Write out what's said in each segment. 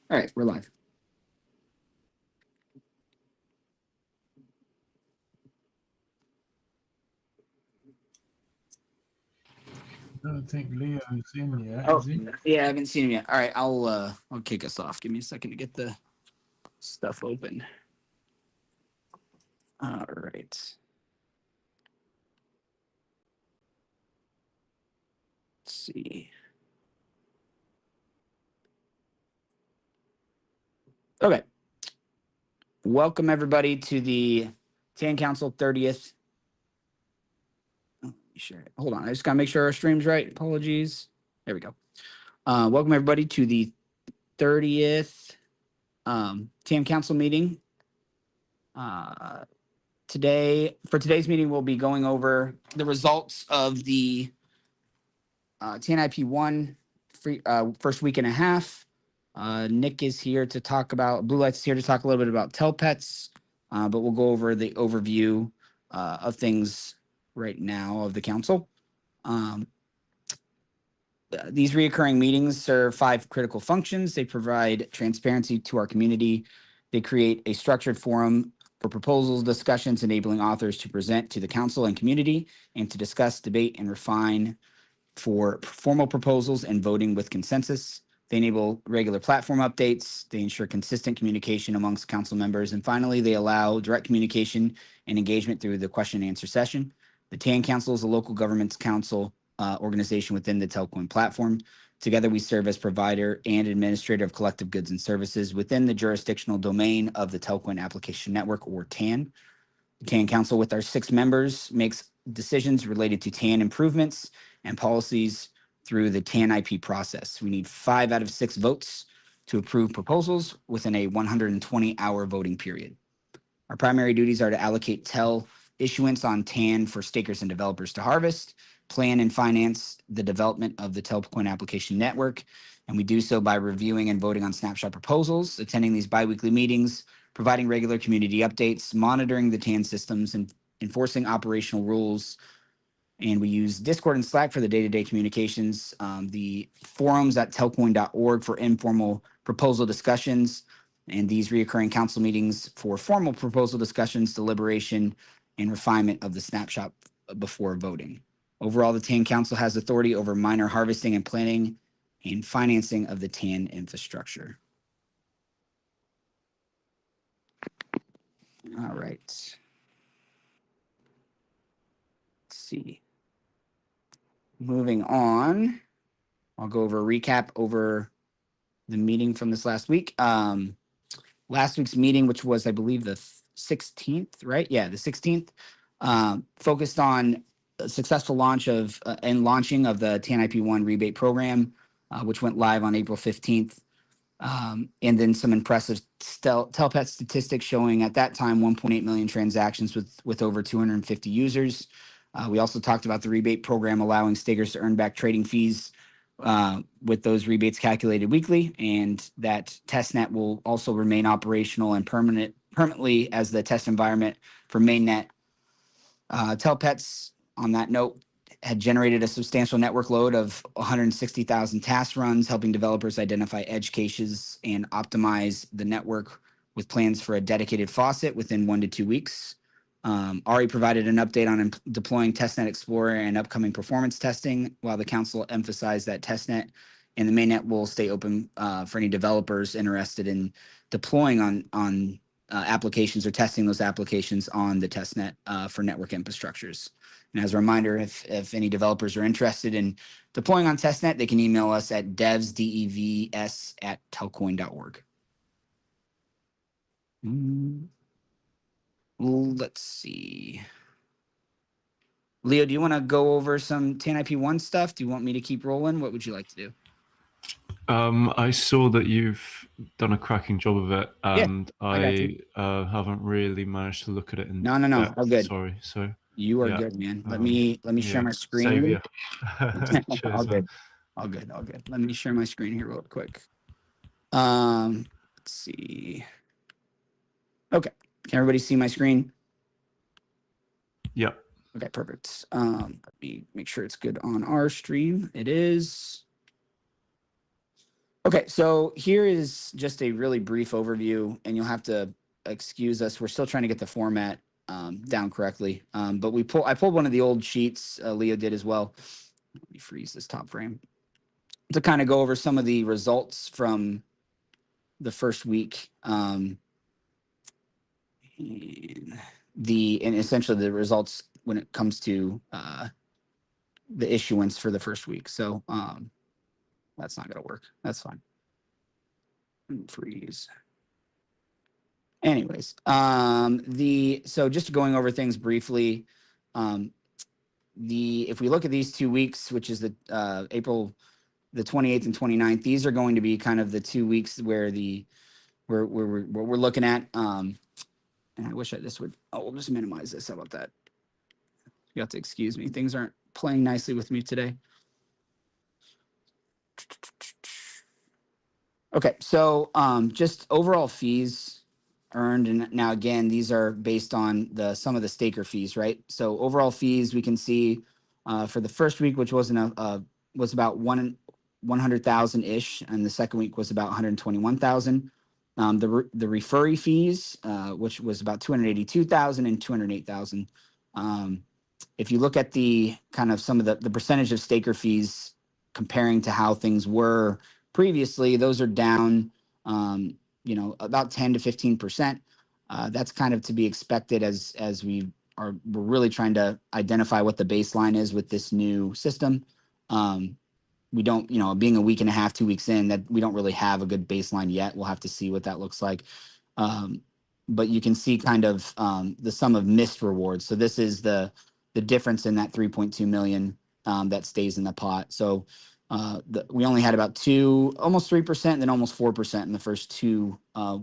All right, we're live. I don't think Leo's in yet, Oh, is he? yeah, I haven't seen him yet. All right, I'll kick us off. Give me a second to get the stuff open. All right. Let's see. Okay. Welcome everybody to the TAN Council 30th. Oh, sure. Hold on. I just gotta make sure our stream's right. Apologies. There we go. Welcome everybody to the 30th TAN Council meeting. For today's meeting, we'll be going over the results of the TNIP1 first week and a half. Nick is here to talk about, Blue Light's here to talk a little bit about TELpets, but we'll go over the overview of things right now of the council. These reoccurring meetings serve 5 critical functions. They provide transparency to our community. They create a structured forum for proposals, discussions, enabling authors to present to the council and community and to discuss, debate, and refine for formal proposals and voting with consensus. They enable regular platform updates. They ensure consistent communication amongst council members. And finally, they allow direct communication and engagement through the question and answer session. The TAN Council is a local government's council organization within the Telcoin platform. Together, we serve as provider and administrator of collective goods and services within the jurisdictional domain of the Telcoin Application Network, or TAN. The TAN Council, with our 6 members, makes decisions related to TAN improvements and policies through the TAN IP process. We need 5 out of 6 votes to approve proposals within a 120-hour voting period. Our primary duties are to allocate TEL issuance on TAN for stakers and developers to harvest, plan and finance the development of the Telcoin application network, and we do so by reviewing and voting on snapshot proposals, attending these biweekly meetings, providing regular community updates, monitoring the TAN systems, and enforcing operational rules. And we use Discord and Slack for the day-to-day communications, the forums at telcoin.org for informal proposal discussions, and these reoccurring council meetings for formal proposal discussions, deliberation, and refinement of the snapshot before voting. Overall, the TAN Council has authority over minor harvesting and planning and financing of the TAN infrastructure. All right. Let's see. Moving on, I'll go over a recap over the meeting from this last week. Last week's meeting, which was, I believe, the 16th, right? Yeah, the 16th, focused on a successful launch of and launching of the TANIP1 rebate program, which went live on April 15th. And then some impressive TELpet statistics showing at that time 1.8 million transactions with over 250 users. We also talked about the rebate program allowing stakers to earn back trading fees with those rebates calculated weekly, and that testnet will also remain operational and permanently as the test environment for mainnet. TELpets, on that note, had generated a substantial network load of 160,000 task runs, helping developers identify edge caches and optimize the network with plans for a dedicated faucet within 1 to 2 weeks. Ari provided an update on deploying Testnet Explorer and upcoming performance testing, while the council emphasized that Testnet and the mainnet will stay open for any developers interested in deploying on applications or testing those applications on the testnet for network infrastructures. And as a reminder, if any developers are interested in deploying on testnet, they can email us at devs@telcoin.org. Let's see. Leo, do you want to go over some TANIP1 stuff? Do you want me to keep rolling? What would you like to do? I saw that you've done a cracking job of it, and I haven't really managed to look at it in No, depth. all good. Sorry. So you are yeah. good, man. Let me share my screen. Savior. All good. All good. Let me share my screen here real quick. Let's see. Okay. Can everybody see my screen? Yeah. Okay, perfect. Let me make sure it's good on our stream. It is. Okay, so here is just a really brief overview, and you'll have to excuse us. We're still trying to get the format down correctly, but I pulled one of the old sheets. Leo did as well. Let me freeze this top frame to kind of go over some of the results from the first week, and essentially the results when it comes to the issuance for the first week. So that's not going to work. That's fine. Freeze. Anyways, so just going over things briefly, if we look at these 2 weeks, which is the April the 28th and 29th, these are going to be kind of the 2 weeks where we're looking at. And I wish this would. Oh, we'll just minimize this. How about that? You have to excuse me. Things aren't playing nicely with me today. Okay, so just overall fees earned, and now again, these are based on some of the staker fees, right? So overall fees we can see for the first week, which was about 100,000 ish, and the second week was about 121,000. The referee fees, which was about 282,000 and 208,000. If you look at the kind of some of the percentage of staker fees comparing to how things were previously, those are down, about 10 to 15%. That's kind of to be expected as we're really trying to identify what the baseline is with this new system. We don't, being a week and a half, 2 weeks in, that we don't really have a good baseline yet. We'll have to see what that looks like. But you can see kind of the sum of missed rewards. So this is the difference in that 3.2 million that stays in the pot. So we only had about almost 3%, then almost 4% in the first 2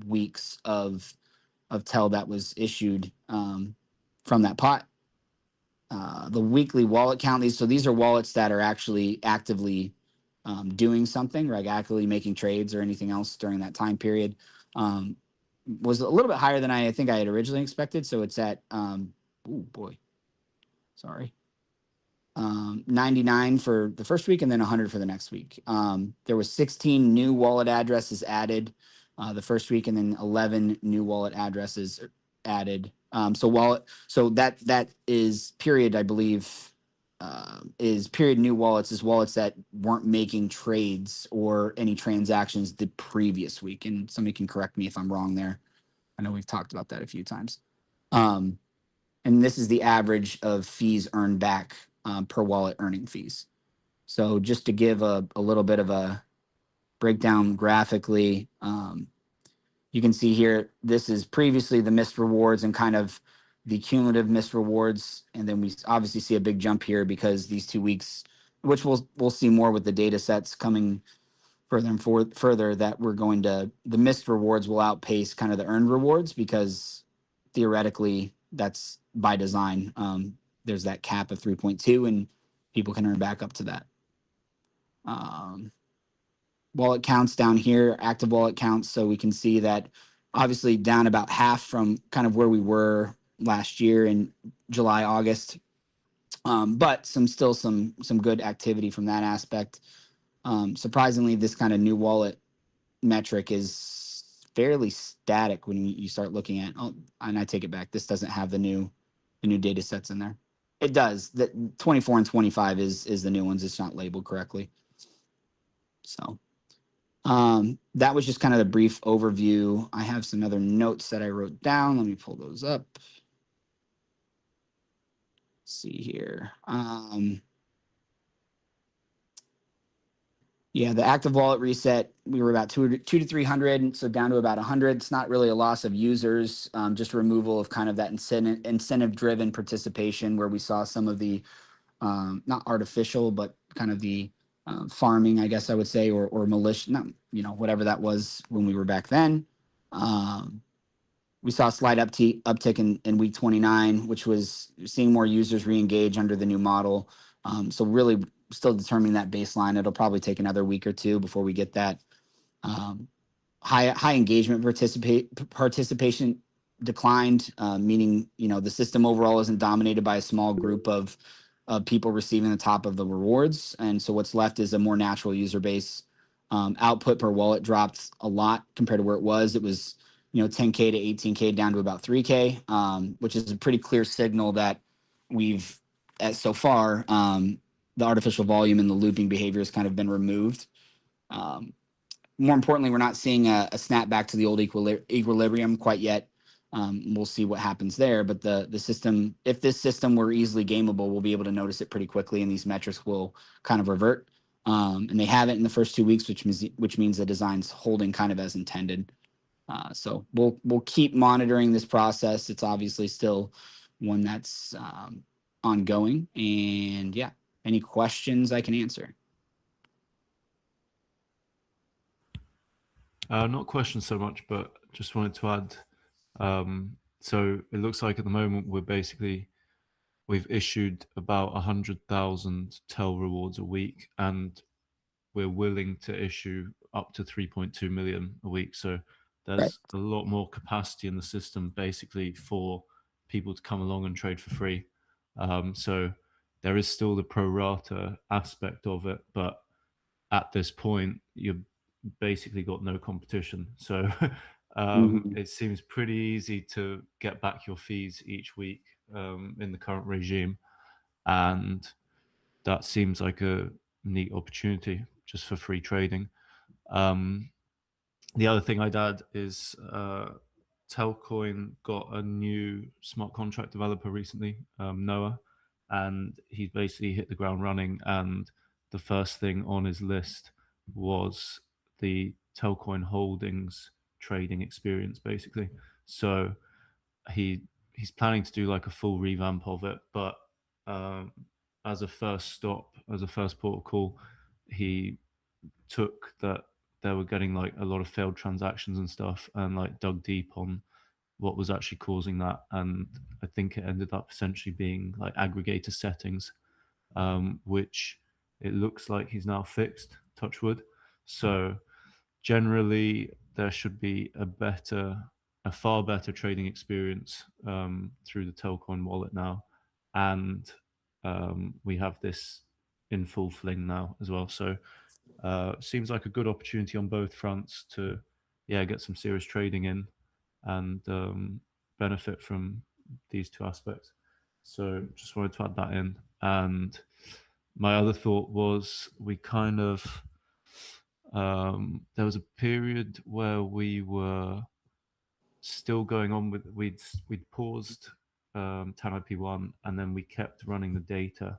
weeks of TEL that was issued from that pot. The weekly wallet count, these are wallets that are actually actively doing something, like actively making trades or anything else during that time period, was a little bit higher than I think I had originally expected. So it's at, 99 for the first week and then 100 for the next week. There was 16 new wallet addresses added the first week, and then 11 new wallet addresses added. So that is period, I believe, is period new wallets is wallets that weren't making trades or any transactions the previous week. And somebody can correct me if I'm wrong there. I know we've talked about that a few times. And this is the average of fees earned back per wallet earning fees. So just to give a little bit of a breakdown graphically, you can see here, this is previously the missed rewards and kind of the cumulative missed rewards. And then we obviously see a big jump here because these 2 weeks, which we'll see more with the data sets coming further and further, that the missed rewards will outpace kind of the earned rewards, because theoretically that's by design. There's that cap of 3.2 and people can earn back up to that. Wallet counts down here, active wallet counts. So we can see that obviously down about half from kind of where we were last year in July, August. But still some good activity from that aspect. Surprisingly, this kind of new wallet metric is fairly static when you start looking at, and I take it back. This doesn't have the new data sets in there. It does. The 24 and 25 is the new ones. It's not labeled correctly. So that was just kind of the brief overview. I have some other notes that I wrote down. Let me pull those up. Let's see here. Yeah, the active wallet reset, we were about 200 to 300, so down to about 100. It's not really a loss of users, just removal of kind of that incentive-driven participation, where we saw some of the not artificial, but kind of the farming, I guess I would say, or malicious, not, whatever that was when we were back then. We saw a slight uptick in week 29, which was seeing more users re-engage under the new model. So really still determining that baseline. It'll probably take another week or two before we get that. High engagement participation declined, meaning the system overall isn't dominated by a small group of people receiving the top of the rewards, and so what's left is a more natural user base. Output per wallet dropped a lot compared to where it was. It was, 10K to 18K down to about 3K, which is a pretty clear signal that we've, so far, the artificial volume and the looping behavior has kind of been removed. More importantly, we're not seeing a snap back to the old equilibrium quite yet. We'll see what happens there, but the system, if this system were easily gameable, we'll be able to notice it pretty quickly, and these metrics will kind of revert. And they haven't in the first 2 weeks, which means the design's holding kind of as intended. So we'll keep monitoring this process. It's obviously still one that's ongoing, and yeah, any questions I can answer. Not questions so much, but just wanted to add. So it looks like at the moment we've issued about 100,000 TEL rewards a week, and we're willing to issue up to 3.2 million a week. So there's a lot more capacity in the system basically for people to come along and trade for free. So there is still the pro rata aspect of it, but at this point, you've basically got no competition. So it seems pretty easy to get back your fees each week in the current regime. And that seems like a neat opportunity just for free trading. The other thing I'd add is Telcoin got a new smart contract developer recently, Noah, and he basically hit the ground running. And the first thing on his list was the Telcoin Holdings trading experience, basically. So he's planning to do like a full revamp of it, but as a first stop, as a first port of call, he took that they were getting like a lot of failed transactions and stuff, and like dug deep on what was actually causing that. And I think it ended up essentially being like aggregator settings, which it looks like he's now fixed, touch wood. So generally there should be a far better trading experience through the Telcoin wallet now. And we have this in full fling now as well. So seems like a good opportunity on both fronts to, get some serious trading in and benefit from these two aspects. So just wanted to add that in. And my other thought was we kind of, there was a period where we were still going on with, we'd paused 10IP1 and then we kept running the data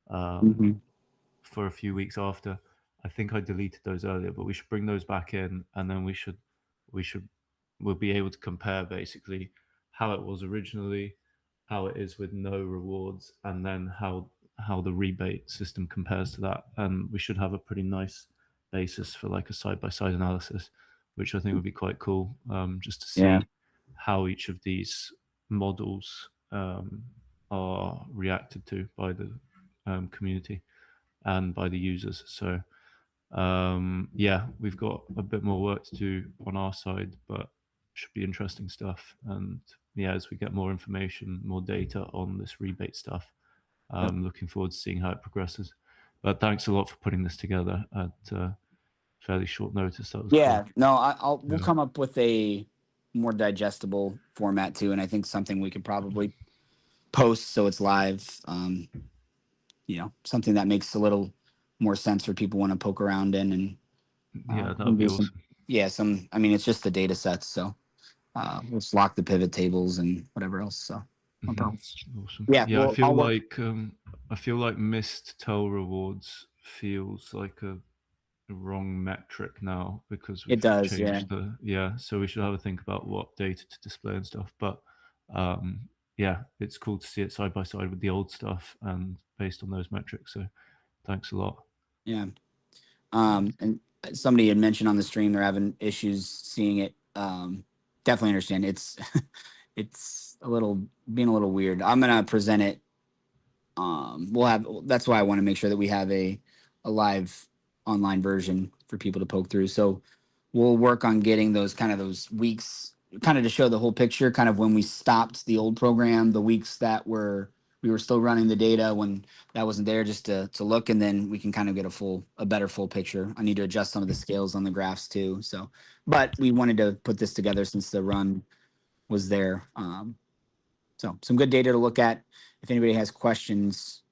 for a few weeks after. I think I deleted those earlier, but we should bring those back in, and then we'll be able to compare basically how it was originally, how it is with no rewards, and then how the rebate system compares to that. And we should have a pretty nice basis for like a side-by-side analysis, which I think would be quite cool, just to see how each of these models are reacted to by the community and by the users. So we've got a bit more work to do on our side, but should be interesting stuff. And as we get more information, more data on this rebate stuff, looking forward to seeing how it progresses. But thanks a lot for putting this together at fairly short notice. That was cool. No, we'll come up with a more digestible format too, and I think something we could probably post so it's live. Something that makes a little more sense for people want to poke around in, and that would be awesome. It's just the data sets, so let's lock the pivot tables and whatever else. So no problem. Awesome. Yeah, I feel like missed TEL rewards feels like a wrong metric now, because we've changed so we should have a think about what data to display and stuff. But it's cool to see it side by side with the old stuff and based on those metrics. So thanks a lot. And somebody had mentioned on the stream they're having issues seeing it. Definitely understand it's it's being a little weird. I'm gonna present it. That's why I want to make sure that we have a live online version for people to poke through. So we'll work on getting those weeks kind of to show the whole picture, kind of when we stopped the old program, the weeks that were we were still running the data when that wasn't there, just to look, and then we can kind of get a better full picture. I need to adjust some of the scales on the graphs too. So, but we wanted to put this together since the run was there. So some good data to look at. If anybody has questions,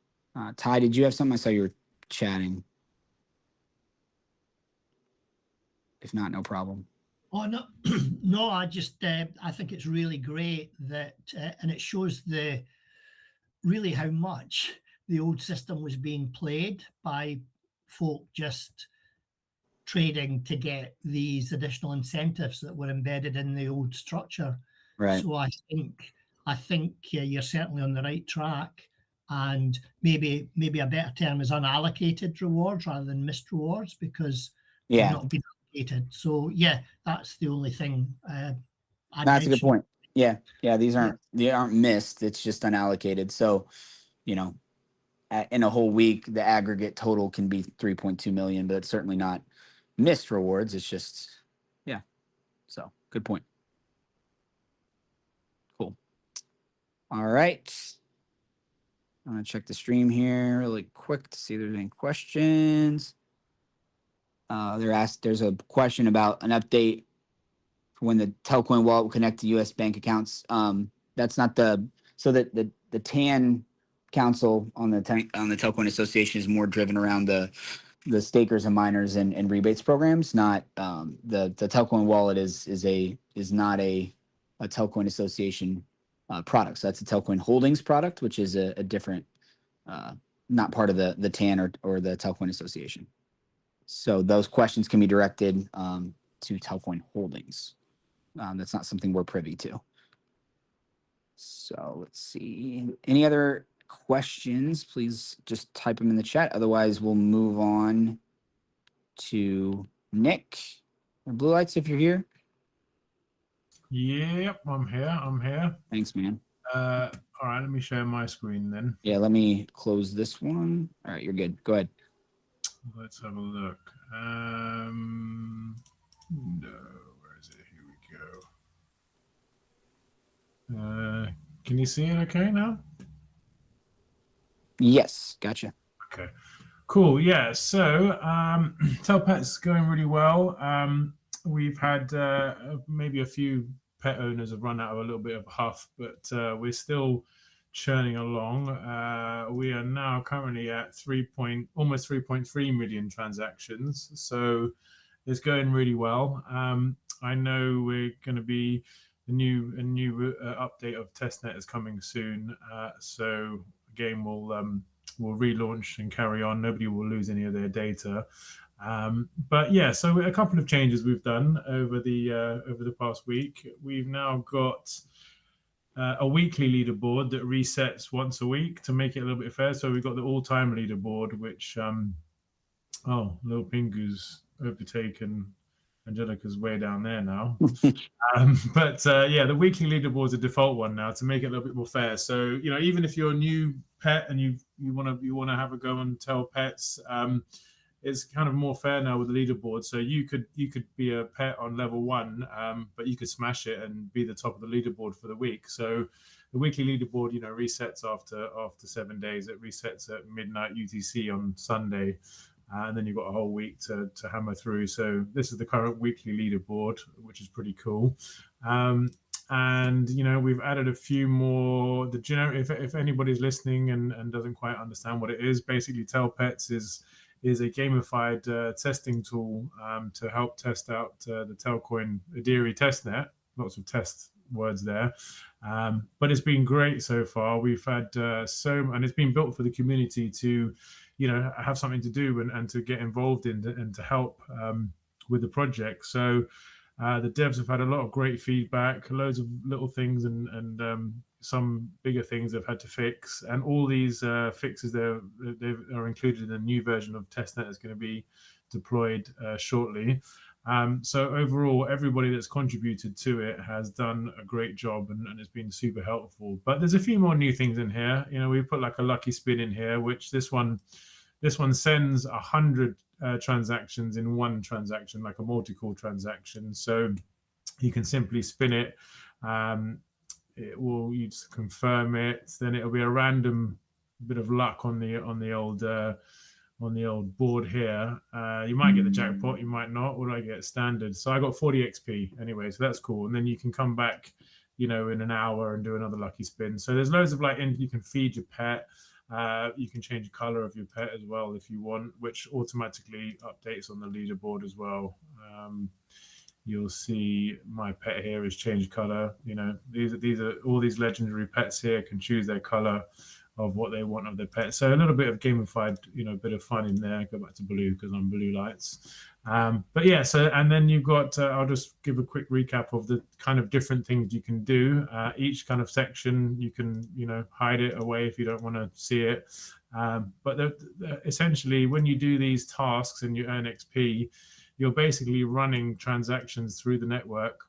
Ty, did you have something? I saw you were chatting. If not, no problem. Oh no, no. I just I think it's really great that, and it shows really how much the old system was being played by folk just trading to get these additional incentives that were embedded in the old structure. Right. So I think you're certainly on the right track, and maybe a better term is unallocated rewards rather than missed rewards, because they've Yeah, not been allocated. So yeah, that's the only thing I'd that's a good mention. point. Yeah, they aren't missed. It's just unallocated. So, you know, in a whole week, the aggregate total can be 3.2 million, but it's certainly not missed rewards. It's just, yeah. So good point. Cool. All right. I'm gonna check the stream here really quick to see if there's any questions. There's a question about an update for when the Telcoin wallet will connect to U.S. bank accounts. That's not the TAN council on the Telcoin Association is more driven around the stakers and miners and rebates programs. Not the Telcoin wallet is not a Telcoin Association product. So that's a Telcoin Holdings product, which is a different, not part of the TAN or the Telcoin Association. So those questions can be directed to Telcoin Holdings. That's not something we're privy to. So let's see. Any other questions? Please just type them in the chat. Otherwise, we'll move on to Nick or Blue Lights if you're here. Yep, I'm here. Thanks, man. All right, let me share my screen then. Yeah, let me close this one. All right, you're good. Go ahead. Let's have a look. No, where is it? Here we go. Can you see it okay now? Yes, gotcha. Okay, cool. Yeah, so TELpets going really well. We've had maybe a few pet owners have run out of a little bit of huff, but we're still churning along. We are now currently at almost 3.3 million transactions, so it's going really well. I know we're going to be a new update of testnet is coming soon, so again we'll relaunch and carry on. Nobody will lose any of their data. But yeah, so a couple of changes we've done over the past week. We've now got a weekly leaderboard that resets once a week to make it a little bit fair. So we've got the all-time leaderboard, which Little Pingu's overtaken Angelica's way down there now. But yeah, the weekly leaderboard is a default one now to make it a little bit more fair. So even if you're a new pet and you want to have a go on TELpets, it's kind of more fair now with the leaderboard. So you could be a pet on level 1, but you could smash it and be the top of the leaderboard for the week. So the weekly leaderboard, resets after 7 days. It resets at midnight UTC on Sunday, and then you've got a whole week to hammer through. So this is the current weekly leaderboard, which is pretty cool. And we've added a few more. The generic, if anybody's listening and doesn't quite understand what it is, basically TELpets is a gamified testing tool to help test out the Telcoin Adiri testnet. Lots of test words there, but it's been great so far. We've had and it's been built for the community to, have something to do and to get involved in and to help with the project. So the devs have had a lot of great feedback, loads of little things and some bigger things they've had to fix, and all these fixes are included in a new version of testnet that's going to be deployed shortly. So overall, everybody that's contributed to it has done a great job, and it's been super helpful. But there's a few more new things in here. We put like a lucky spin in here, which this one sends 100 transactions in one transaction, like a multi-call transaction. So you can simply spin it. you just confirm it. Then it'll be a random bit of luck on the old board here. You might get the jackpot, you might not. What do I get? Standard. So I got 40 XP anyway, so that's cool. And then you can come back, in an hour and do another lucky spin. So there's loads of you can feed your pet. You can change the color of your pet as well if you want, which automatically updates on the leaderboard as well. You'll see my pet here is changed color. These are all these legendary pets here can choose their color of what they want of their pet. So a little bit of gamified, bit of fun in there. Go back to blue because I'm blue lights. But yeah, and then you've got, I'll just give a quick recap of the kind of different things you can do. Each kind of section, you can, hide it away if you don't want to see it. But essentially, when you do these tasks and you earn XP, you're basically running transactions through the network.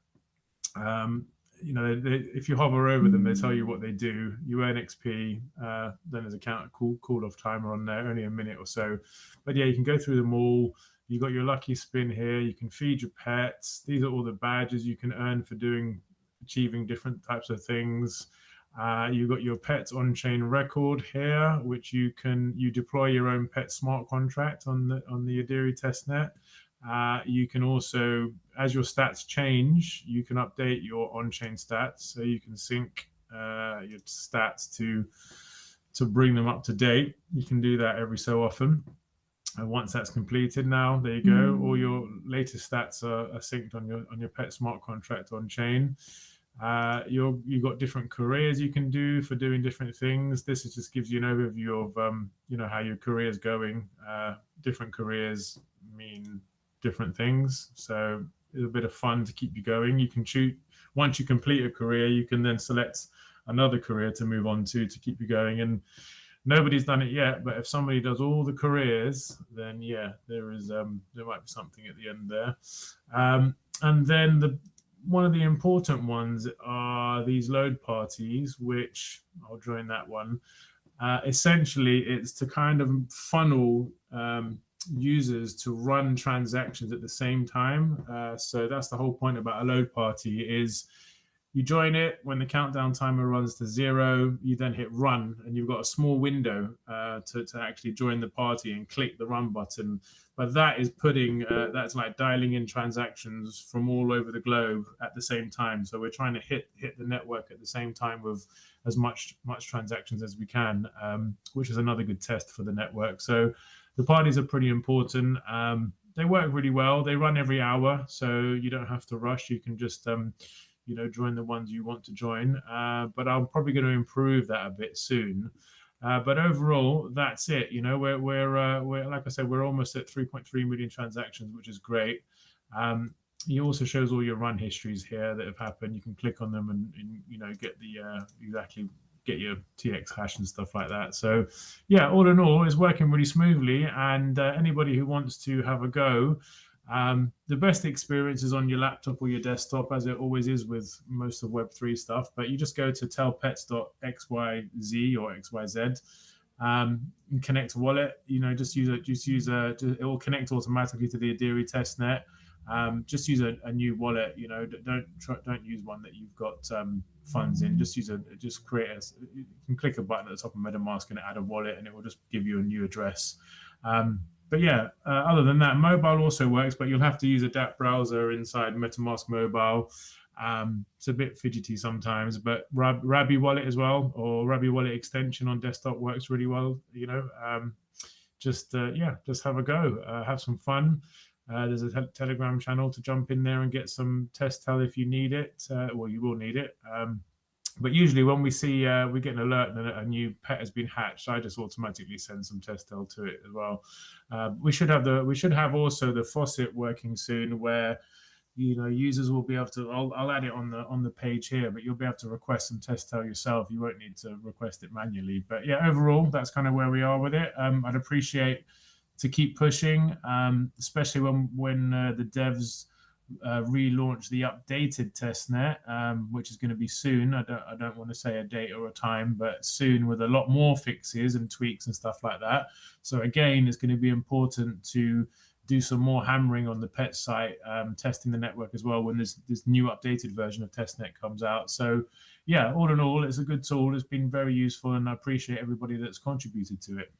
If you hover over them, they tell you what they do. You earn XP. Then there's a cool off timer on there, only a minute or so. But yeah, you can go through them all. You got your lucky spin here. You can feed your pets. These are all the badges you can earn for achieving different types of things. You got your pets on-chain record here, which you deploy your own pet smart contract on the Adiri testnet. You can also, as your stats change, you can update your on-chain stats. So you can sync your stats to bring them up to date. You can do that every so often. And once that's completed, now there you go. All your latest stats are synced on your pet smart contract on chain. You've got different careers you can do for doing different things. This just gives you an overview of how your career is going. Different careers mean different things, so it's a bit of fun to keep you going. You can choose, once you complete a career, you can then select another career to move on to keep you going. And nobody's done it yet, but if somebody does all the careers, then yeah, there might be something at the end there. And then one of the important ones are these load parties, which I'll join that one. Essentially, it's to kind of funnel users to run transactions at the same time. So that's the whole point about a load party is you join it when the countdown timer runs to 0, you then hit run, and you've got a small window to actually join the party and click the run button. But that is that's like dialing in transactions from all over the globe at the same time. So we're trying to hit the network at the same time with as much transactions as we can, which is another good test for the network. So the parties are pretty important. They work really well. They run every hour, so you don't have to rush. You can just join the ones you want to join. But I'm probably going to improve that a bit soon. But overall, that's it. We're like I said, we're almost at 3.3 million transactions, which is great. He also shows all your run histories here that have happened. You can click on them and get get your TX hash and stuff like that. So yeah, all in all, it's working really smoothly. And anybody who wants to have a go, the best experience is on your laptop or your desktop, as it always is with most of Web3 stuff. But you just go to telpets.xyz or xyz, and connect a wallet. It will connect automatically to the Adiri testnet. Just use a new wallet. Don't use one that you've got funds in. You can click a button at the top of MetaMask and add a wallet, and it will just give you a new address. But yeah, other than that, mobile also works, but you'll have to use a dApp browser inside MetaMask Mobile. It's a bit fidgety sometimes, but Rabi Wallet as well, or Rabi Wallet extension on desktop works really well. Just have a go, have some fun. There's a Telegram channel to jump in there and get some TESTEL if you need it. Well, you will need it. But usually when we see we get an alert that a new pet has been hatched, I just automatically send some TESTEL to it as well. We should have also the faucet working soon, where users will be able to. I'll add it on the page here, but you'll be able to request some TESTEL yourself. You won't need to request it manually. But yeah, overall, that's kind of where we are with it. I'd appreciate to keep pushing, especially when the devs relaunch the updated testnet, which is going to be soon. I don't want to say a date or a time, but soon, with a lot more fixes and tweaks and stuff like that. So again, it's going to be important to do some more hammering on the pet site, testing the network as well when this new updated version of testnet comes out. So yeah, all in all, it's a good tool. It's been very useful, and I appreciate everybody that's contributed to it.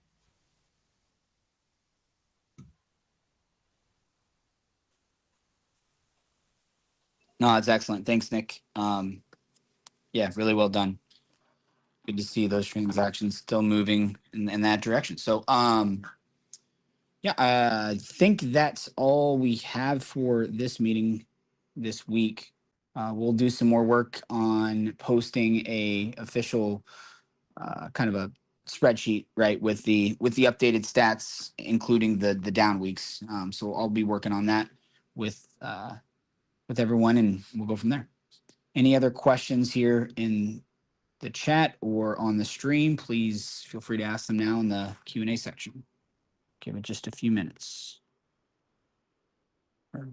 No, it's excellent. Thanks, Nick. Yeah, really well done. Good to see those transactions still moving in that direction. So, yeah, I think that's all we have for this meeting this week. We'll do some more work on posting a official kind of a spreadsheet, right, with the updated stats, including the down weeks. So I'll be working on that with everyone, and we'll go from there. Any other questions here in the chat or on the stream? Please feel free to ask them now in the Q&A section. Give it just a few minutes. Okay.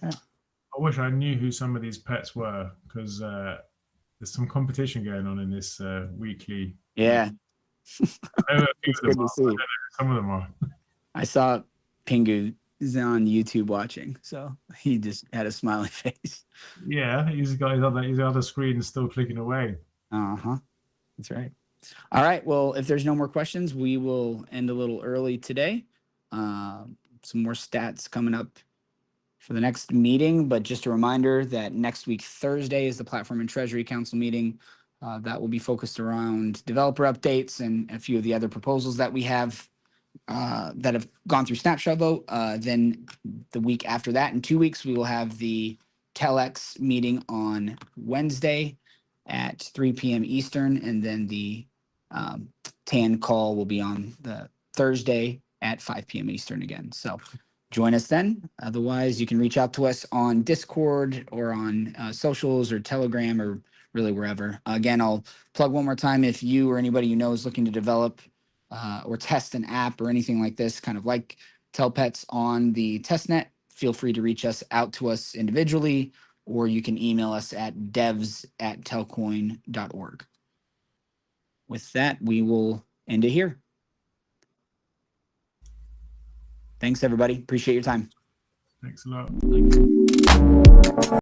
I wish I knew who some of these pets were, because there's some competition going on in this weekly. Yeah. I know a few It's of them good to are, see. but I don't know who some of them are. I saw Pingu is on YouTube watching, so he just had a smiley face. Yeah, he's got his other screen still clicking away. Uh-huh. That's right. All right. Well, if there's no more questions, we will end a little early today. Some more stats coming up for the next meeting, but just a reminder that next week, Thursday, is the Platform and Treasury Council meeting. That will be focused around developer updates and a few of the other proposals that we have that have gone through snapshot vote. Then the week after that, in 2 weeks, we will have the TELx meeting on Wednesday at 3 p.m. Eastern, and then the TAN call will be on the Thursday at 5 p.m. Eastern again. So join us then. Otherwise, you can reach out to us on Discord or on socials or Telegram or really wherever. Again, I'll plug one more time. If you or anybody you know is looking to develop or test an app or anything like this, kind of like TELpets on the testnet, feel free to reach us out to us individually, or you can email us at devs@telcoin.org. With that, we will end it here. Thanks, everybody. Appreciate your time. Thanks a lot.